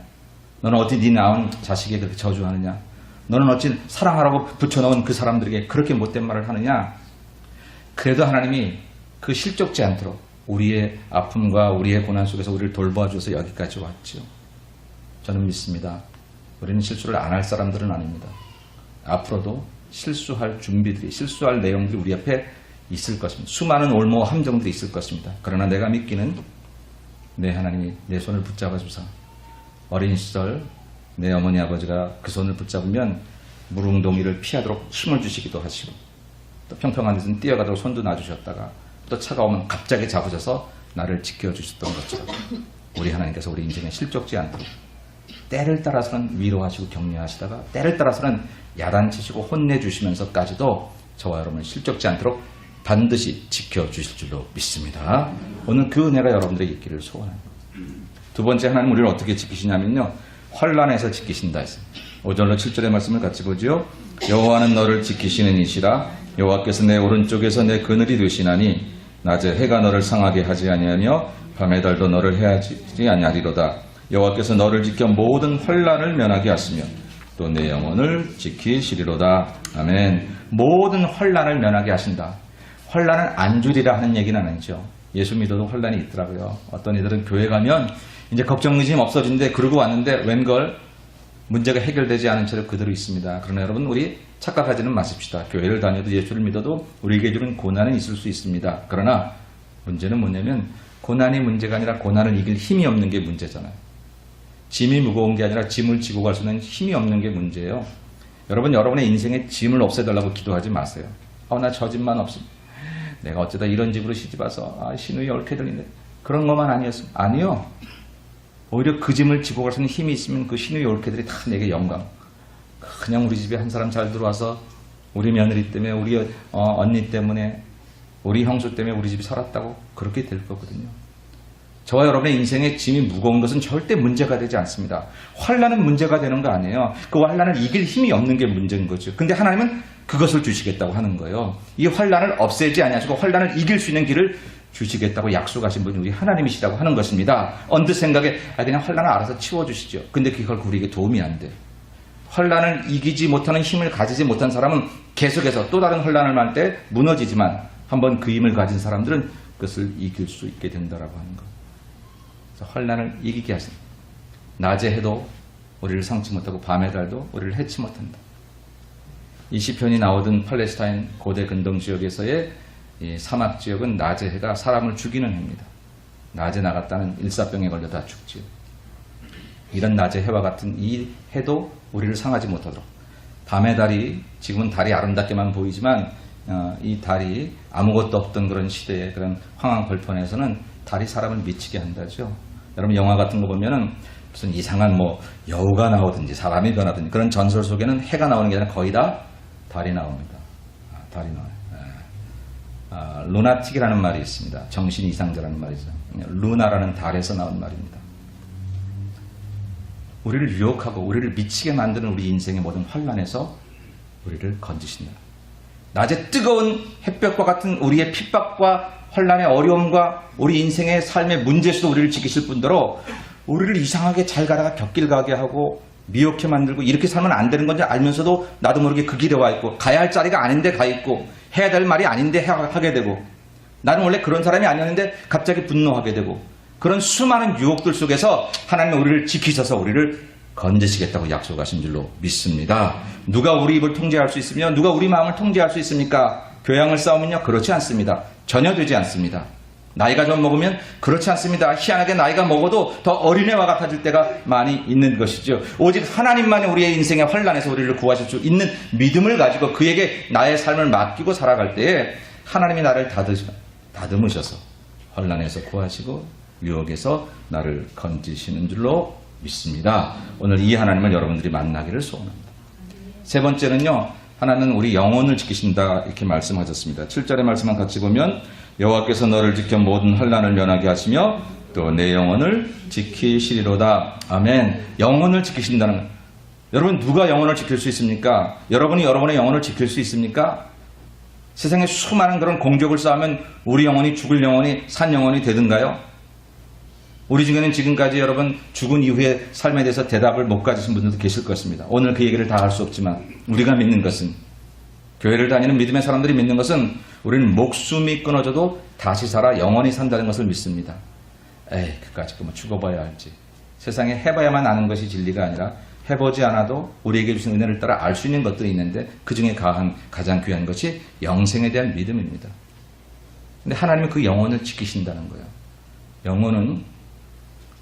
너는 어찌 네 낳은 자식에게 그렇게 저주하느냐? 너는 어찌 사랑하라고 붙여놓은 그 사람들에게 그렇게 못된 말을 하느냐? 그래도 하나님이 그 실족지 않도록 우리의 아픔과 우리의 고난 속에서 우리를 돌보아 주셔서 여기까지 왔죠. 저는 믿습니다. 우리는 실수를 안 할 사람들은 아닙니다. 앞으로도 실수할 준비들이, 실수할 내용들이 우리 앞에 있을 것입니다. 수많은 올무와 함정들이 있을 것입니다. 그러나 내가 믿기는 내 하나님이 내 손을 붙잡아 주사 어린 시절 내 어머니 아버지가 그 손을 붙잡으면 무릉동이를 피하도록 힘을 주시기도 하시고 또 평평한 데서는 뛰어가도록 손도 놔주셨다가 또 차가 오면 갑자기 잡으셔서 나를 지켜주셨던 것처럼 우리 하나님께서 우리 인생에 실족지 않도록 때를 따라서는 위로하시고 격려하시다가 때를 따라서는 야단치시고 혼내주시면서까지도 저와 여러분을 실족지 않도록 반드시 지켜주실 줄로 믿습니다. 오늘 그 은혜가 여러분들에게 있기를 소원합니다. 두 번째 하나님 우리를 어떻게 지키시냐면요. 환난에서 지키신다 했습니다. 5절로 7절의 말씀을 같이 보죠. 여호와는 너를 지키시는 이시라. 여호와께서 내 오른쪽에서 내 그늘이 되시나니 낮에 해가 너를 상하게 하지 아니하며 밤의 달도 너를 해하지 아니하리로다. 여호와께서 너를 지켜 모든 환난을 면하게 하시며 또 내 영혼을 지키시리로다. 아멘. 모든 환난을 면하게 하신다. 환난은 안 주리라 하는 얘기는 아니죠. 예수 믿어도 환난이 있더라고요. 어떤 이들은 교회 가면 이제 걱정 의심 없어진데 그러고 왔는데 웬걸 문제가 해결되지 않은 채로 그대로 있습니다. 그러나 여러분 우리 착각하지는 마십시다. 교회를 다녀도 예수를 믿어도 우리에게 주는 고난은 있을 수 있습니다. 그러나 문제는 뭐냐면 고난이 문제가 아니라 고난을 이길 힘이 없는 게 문제잖아요. 짐이 무거운 게 아니라 짐을 지고 갈 수 있는 힘이 없는 게 문제예요. 여러분, 여러분의 인생의 짐을 없애달라고 기도하지 마세요. 나 저 집만 없으면 내가 어쩌다 이런 집으로 시집와서 신우이 얽혀 들리네. 그런 것만 아니었으면. 아니요. 오히려 그 짐을 지고 갈 수 있는 힘이 있으면 그 신우이 얽혀들이 다 내게 영광. 그냥 우리 집에 한 사람 잘 들어와서 우리 며느리 때문에, 우리 언니 때문에, 우리 형수 때문에 우리 집이 살았다고 그렇게 될 거거든요. 저와 여러분의 인생의 짐이 무거운 것은 절대 문제가 되지 않습니다. 환난은 문제가 되는 거 아니에요. 그 환난을 이길 힘이 없는 게 문제인 거죠. 근데 하나님은 그것을 주시겠다고 하는 거예요. 이 환난을 없애지 아니하시고 환난을 이길 수 있는 길을 주시겠다고 약속하신 분이 우리 하나님이시라고 하는 것입니다. 언뜻 생각에 그냥 환난을 알아서 치워주시죠. 근데 그걸 우리에게 도움이 안 돼. 환난을 이기지 못하는 힘을 가지지 못한 사람은 계속해서 또 다른 환난을 만날 때 무너지지만 한번 그 힘을 가진 사람들은 그것을 이길 수 있게 된다라고 하는 것. 그래서 환난을 이기게 하신다. 낮에 해도 우리를 상치 못하고 밤의 달도 우리를 해치 못한다. 이 시편이 나오던 팔레스타인 고대 근동 지역에서의 이 사막 지역은 낮의 해가 사람을 죽이는 해입니다. 낮에 나갔다는 일사병에 걸려 다 죽지요. 이런 낮의 해와 같은 이 해도 우리를 상하지 못하도록, 밤의 달이, 지금은 달이 아름답게만 보이지만 이 달이 아무것도 없던 그런 시대의 그런 황황벌판에서는 달이 사람을 미치게 한다죠. 여러분 영화 같은 거 보면은 무슨 이상한 여우가 나오든지 사람이 변하든지 그런 전설 속에는 해가 나오는 게 아니라 거의 다 달이 나옵니다. 달이 나와요. 루나틱이라는 말이 있습니다. 정신 이상자라는 말이죠. 루나라는 달에서 나온 말입니다. 우리를 유혹하고 우리를 미치게 만드는 우리 인생의 모든 환난에서 우리를 건지신다. 낮에 뜨거운 햇볕과 같은 우리의 핍박과 환난의 어려움과 우리 인생의 삶의 문제에서도 우리를 지키실 뿐더러 우리를 이상하게 잘 가다가 곁길 가게 하고 미혹해 만들고 이렇게 살면 안 되는 건지 알면서도 나도 모르게 그 길에 와 있고 가야 할 자리가 아닌데 가 있고 해야 될 말이 아닌데 하게 되고 나는 원래 그런 사람이 아니었는데 갑자기 분노하게 되고 그런 수많은 유혹들 속에서 하나님은 우리를 지키셔서 우리를 건지시겠다고 약속하신 줄로 믿습니다. 누가 우리 입을 통제할 수 있으며 누가 우리 마음을 통제할 수 있습니까? 교양을 쌓으면요 그렇지 않습니다. 전혀 되지 않습니다. 나이가 좀 먹으면 그렇지 않습니다. 희한하게 나이가 먹어도 더 어린애와 같아질 때가 많이 있는 것이죠. 오직 하나님만이 우리의 인생의 환난에서 우리를 구하실 수 있는 믿음을 가지고 그에게 나의 삶을 맡기고 살아갈 때에 하나님이 나를 다듬으셔서 환난에서 구하시고 유혹에서 나를 건지시는 줄로 믿습니다. 오늘 이 하나님을 여러분들이 만나기를 소원합니다. 세 번째는요. 하나는 우리 영혼을 지키신다 이렇게 말씀하셨습니다. 7절의 말씀만 같이 보면 여호와께서 너를 지켜 모든 환난을 면하게 하시며 또 내 영혼을 지키시리로다. 아멘. 영혼을 지키신다는 것. 여러분 누가 영혼을 지킬 수 있습니까? 여러분이 여러분의 영혼을 지킬 수 있습니까? 세상에 수많은 그런 공적을 쌓으면 우리 영혼이 죽을 영혼이 산 영혼이 되든가요? 우리 중에는 지금까지 여러분 죽은 이후의 삶에 대해서 대답을 못 가지신 분들도 계실 것입니다. 오늘 그 얘기를 다 할 수 없지만 우리가 믿는 것은 교회를 다니는 믿음의 사람들이 믿는 것은 우리는 목숨이 끊어져도 다시 살아 영원히 산다는 것을 믿습니다. 그까짓 거 죽어봐야 알지. 세상에 해봐야만 아는 것이 진리가 아니라 해보지 않아도 우리에게 주신 은혜를 따라 알 수 있는 것들이 있는데 그 중에 가장 귀한 것이 영생에 대한 믿음입니다. 근데 하나님은 그 영혼을 지키신다는 거예요. 영혼은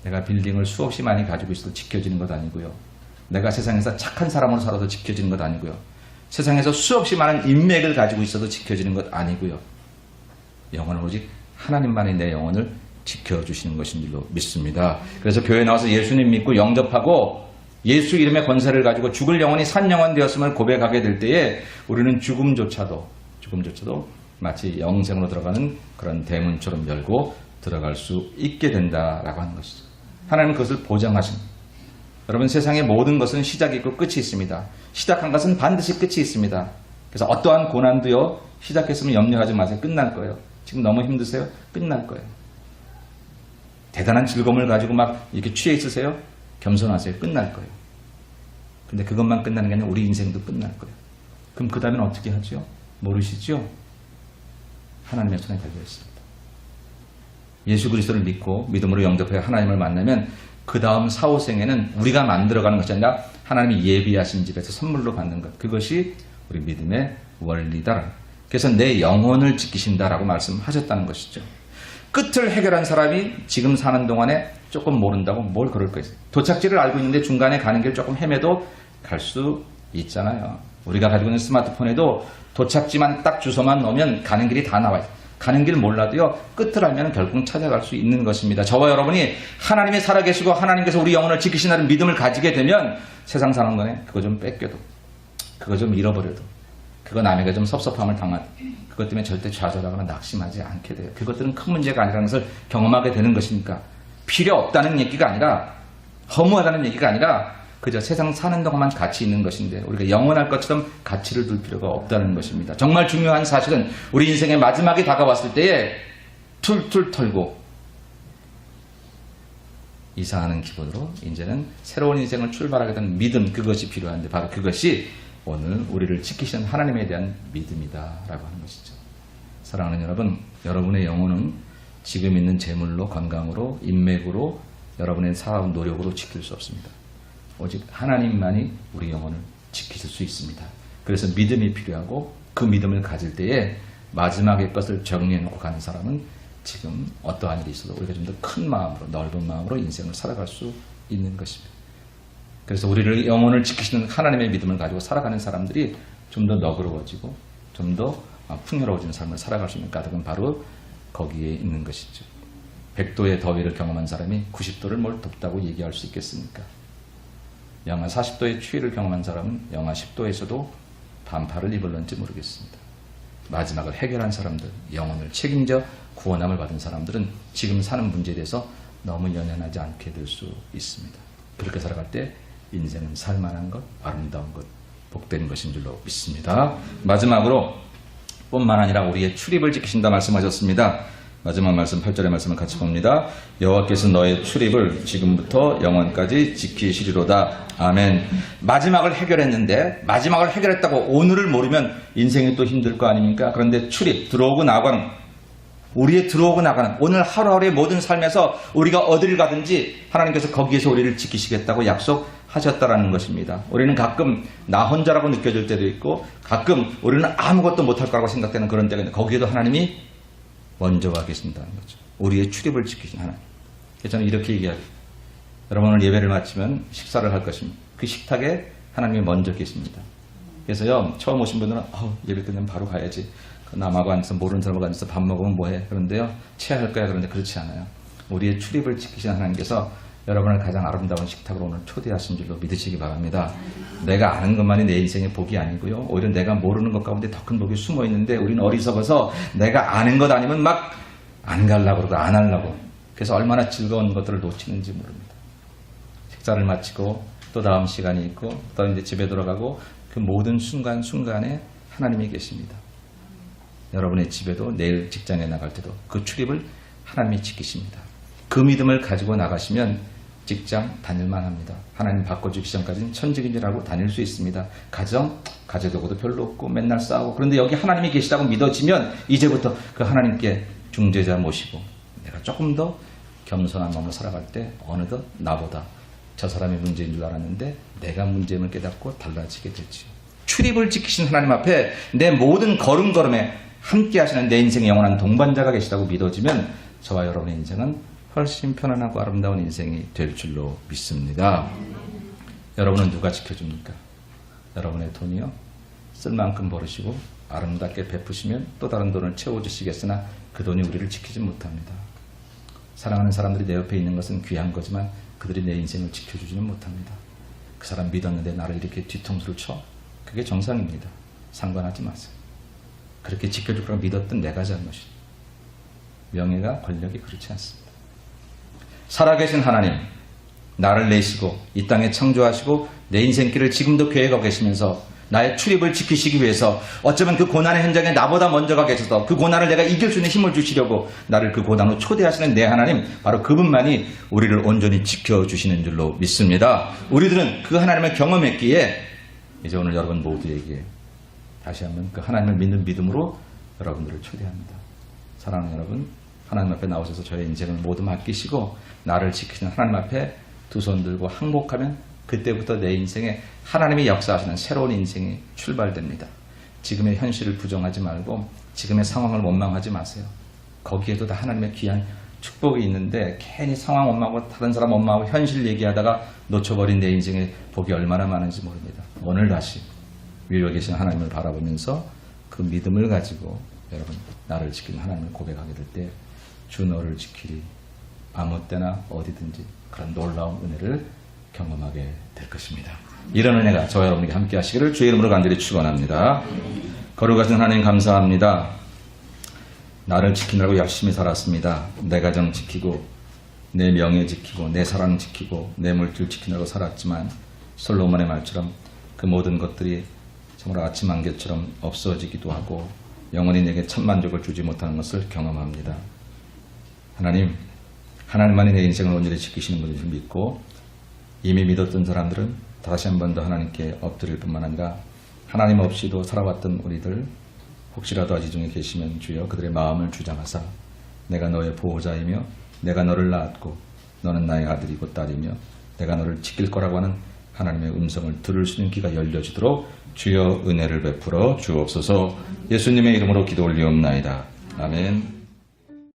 내가 빌딩을 수없이 많이 가지고 있어도 지켜지는 것 아니고요. 내가 세상에서 착한 사람으로 살아도 지켜지는 것 아니고요. 세상에서 수없이 많은 인맥을 가지고 있어도 지켜지는 것 아니고요. 영혼은 오직 하나님만이 내 영혼을 지켜주시는 것인 줄로 믿습니다. 그래서 교회에 나와서 예수님 믿고 영접하고 예수 이름의 권세를 가지고 죽을 영혼이 산 영혼 되었음을 고백하게 될 때에 우리는 죽음조차도 마치 영생으로 들어가는 그런 대문처럼 열고 들어갈 수 있게 된다라고 하는 것이죠. 하나님은 그것을 보장하십니다. 여러분 세상의 모든 것은 시작이 있고 끝이 있습니다. 시작한 것은 반드시 끝이 있습니다. 그래서 어떠한 고난도요 시작했으면 염려하지 마세요. 끝날 거예요. 지금 너무 힘드세요? 끝날 거예요. 대단한 즐거움을 가지고 막 이렇게 취해 있으세요? 겸손하세요. 끝날 거예요. 근데 그것만 끝나는 게 아니라 우리 인생도 끝날 거예요. 그럼 그 다음엔 어떻게 하죠? 모르시죠? 하나님의 손에 달려 있습니다. 예수 그리스도를 믿고 믿음으로 영접해 하나님을 만나면 그 다음 사후생에는 우리가 만들어가는 것이 아니라 하나님이 예비하신 집에서 선물로 받는 것. 그것이 우리 믿음의 원리다. 그래서 내 영혼을 지키신다라고 말씀하셨다는 것이죠. 끝을 해결한 사람이 지금 사는 동안에 조금 모른다고 뭘 그럴 거예요. 도착지를 알고 있는데 중간에 가는 길 조금 헤매도 갈 수 있잖아요. 우리가 가지고 있는 스마트폰에도 도착지만 딱 주소만 넣으면 가는 길이 다 나와요. 가는 길 몰라도요, 끝을 알면 결국 찾아갈 수 있는 것입니다. 저와 여러분이 하나님이 살아계시고 하나님께서 우리 영혼을 지키신다는 믿음을 가지게 되면 세상 사는 거네, 그거 좀 뺏겨도, 그거 좀 잃어버려도, 그거 남에게 좀 섭섭함을 당하도, 그것 때문에 절대 좌절하거나 낙심하지 않게 돼요. 그것들은 큰 문제가 아니라는 것을 경험하게 되는 것이니까. 필요 없다는 얘기가 아니라, 허무하다는 얘기가 아니라, 그저 세상 사는 동안만 가치 있는 것인데 우리가 영원할 것처럼 가치를 둘 필요가 없다는 것입니다. 정말 중요한 사실은 우리 인생의 마지막이 다가왔을 때에 툴툴 털고 이사하는 기분으로 이제는 새로운 인생을 출발하게 된 믿음, 그것이 필요한데 바로 그것이 오늘 우리를 지키시는 하나님에 대한 믿음이다라고 하는 것이죠. 사랑하는 여러분, 여러분의 영혼은 지금 있는 재물로, 건강으로, 인맥으로, 여러분의 사업 노력으로 지킬 수 없습니다. 오직 하나님만이 우리 영혼을 지키실 수 있습니다. 그래서 믿음이 필요하고 그 믿음을 가질 때에 마지막의 것을 정리해놓고 가는 사람은 지금 어떠한 일이 있어도 우리가 좀 더 큰 마음으로, 넓은 마음으로 인생을 살아갈 수 있는 것입니다. 그래서 우리를 영혼을 지키시는 하나님의 믿음을 가지고 살아가는 사람들이 좀 더 너그러워지고 좀 더 풍요로워지는 삶을 살아갈 수 있는 까닭은 바로 거기에 있는 것이죠. 100도의 더위를 경험한 사람이 90도를 뭘 덥다고 얘기할 수 있겠습니까? 영하 40도의 추위를 경험한 사람은 영하 10도에서도 반팔을 입을런지 모르겠습니다. 마지막을 해결한 사람들, 영혼을 책임져 구원함을 받은 사람들은 지금 사는 문제에 대해서 너무 연연하지 않게 될 수 있습니다. 그렇게 살아갈 때 인생은 살만한 것, 아름다운 것, 복된 것인 줄로 믿습니다. 마지막으로 뿐만 아니라 우리의 출입을 지키신다 말씀하셨습니다. 마지막 말씀 8절의 말씀을 같이 봅니다. 여호와께서 너의 출입을 지금부터 영원까지 지키시리로다. 아멘. 마지막을 해결했는데 마지막을 해결했다고 오늘을 모르면 인생이 또 힘들 거 아닙니까? 그런데 출입, 들어오고 나가는, 우리의 들어오고 나가는 오늘 하루하루의 모든 삶에서 우리가 어디를 가든지 하나님께서 거기에서 우리를 지키시겠다고 약속하셨다라는 것입니다. 우리는 가끔 나 혼자라고 느껴질 때도 있고 가끔 우리는 아무것도 못할 거라고 생각되는 그런 때가 있는데 거기에도 하나님이 먼저 와 계신다는 거죠. 우리의 출입을 지키신 하나님. 그래서 저는 이렇게 얘기합니다. 여러분 오늘 예배를 마치면 식사를 할 것입니다. 그 식탁에 하나님이 먼저 계십니다. 그래서요, 처음 오신 분들은 예배 끝나면 바로 가야지. 남하고 앉아서 모르는 사람하고 앉아서 밥 먹으면 뭐해. 그런데요, 체할 거야. 그런데 그렇지 않아요. 우리의 출입을 지키신 하나님께서 여러분을 가장 아름다운 식탁으로 오늘 초대하신 줄로 믿으시기 바랍니다. 내가 아는 것만이 내 인생의 복이 아니고요. 오히려 내가 모르는 것 가운데 더 큰 복이 숨어 있는데 우리는 어리석어서 내가 아는 것 아니면 막 안 가려고 그러고 안 하려고. 그래서 얼마나 즐거운 것들을 놓치는지 모릅니다. 식사를 마치고 또 다음 시간이 있고 또 이제 집에 돌아가고 그 모든 순간순간에 하나님이 계십니다. 여러분의 집에도 내일 직장에 나갈 때도 그 출입을 하나님이 지키십니다. 그 믿음을 가지고 나가시면 직장 다닐만 합니다. 하나님 바꿔주기 전까지는 천직인지라고 다닐 수 있습니다. 가정도구도 별로 없고 맨날 싸우고. 그런데 여기 하나님이 계시다고 믿어지면 이제부터 그 하나님께 중재자 모시고 내가 조금 더 겸손한 마음으로 살아갈 때 어느덧 나보다 저 사람이 문제인 줄 알았는데 내가 문제임을 깨닫고 달라지게 되죠. 출입을 지키신 하나님 앞에 내 모든 걸음걸음에 함께 하시는 내 인생의 영원한 동반자가 계시다고 믿어지면 저와 여러분의 인생은 훨씬 편안하고 아름다운 인생이 될 줄로 믿습니다. 여러분은 누가 지켜줍니까? 여러분의 돈이요? 쓸 만큼 벌으시고 아름답게 베푸시면 또 다른 돈을 채워주시겠으나 그 돈이 우리를 지키지 못합니다. 사랑하는 사람들이 내 옆에 있는 것은 귀한 거지만 그들이 내 인생을 지켜주지는 못합니다. 그 사람 믿었는데 나를 이렇게 뒤통수를 쳐? 그게 정상입니다. 상관하지 마세요. 그렇게 지켜줄 거라고 믿었던 내가 잘못이에요. 명예가 권력이 그렇지 않습니다. 살아계신 하나님, 나를 내시고 이 땅에 창조하시고 내 인생길을 지금도 계획하고 계시면서 나의 출입을 지키시기 위해서 어쩌면 그 고난의 현장에 나보다 먼저가 계셔서 그 고난을 내가 이길 수 있는 힘을 주시려고 나를 그 고난으로 초대하시는 내 하나님, 바로 그분만이 우리를 온전히 지켜주시는 줄로 믿습니다. 우리들은 그 하나님을 경험했기에 이제 오늘 여러분 모두에게 다시 한번 그 하나님을 믿는 믿음으로 여러분들을 초대합니다. 사랑하는 여러분, 하나님 앞에 나오셔서 저의 인생을 모두 맡기시고 나를 지키는 하나님 앞에 두 손 들고 항복하면 그때부터 내 인생에 하나님이 역사하시는 새로운 인생이 출발됩니다. 지금의 현실을 부정하지 말고 지금의 상황을 원망하지 마세요. 거기에도 다 하나님의 귀한 축복이 있는데 괜히 상황 원망하고 다른 사람 원망하고 현실 얘기하다가 놓쳐버린 내 인생의 복이 얼마나 많은지 모릅니다. 오늘 다시 위로 계신 하나님을 바라보면서 그 믿음을 가지고 여러분 나를 지키는 하나님을 고백하게 될 때 주 너를 지키리 아무 때나 어디든지 그런 놀라운 은혜를 경험하게 될 것입니다. 이런 은혜가 저와 여러분에게 함께 하시기를 주의 이름으로 간절히 축원합니다. 거룩하신 하나님 감사합니다. 나를 지키느라고 열심히 살았습니다. 내 가정 지키고 내 명예 지키고 내 사랑 지키고 내 물질 지키느라고 살았지만 솔로몬의 말처럼 그 모든 것들이 정말 아침 안개처럼 없어지기도 하고 영원히 내게 첫 만족을 주지 못하는 것을 경험합니다. 하나님만이 내 인생을 온전히 지키시는 분을 믿고 이미 믿었던 사람들은 다시 한 번 더 하나님께 엎드릴 뿐만 아니라 하나님 없이도 살아왔던 우리들 혹시라도 아직 중에 계시면 주여 그들의 마음을 주장하사 내가 너의 보호자이며 내가 너를 낳았고 너는 나의 아들이고 딸이며 내가 너를 지킬 거라고 하는 하나님의 음성을 들을 수 있는 귀가 열려지도록 주여 은혜를 베풀어 주옵소서. 예수님의 이름으로 기도 올리옵나이다. 아멘.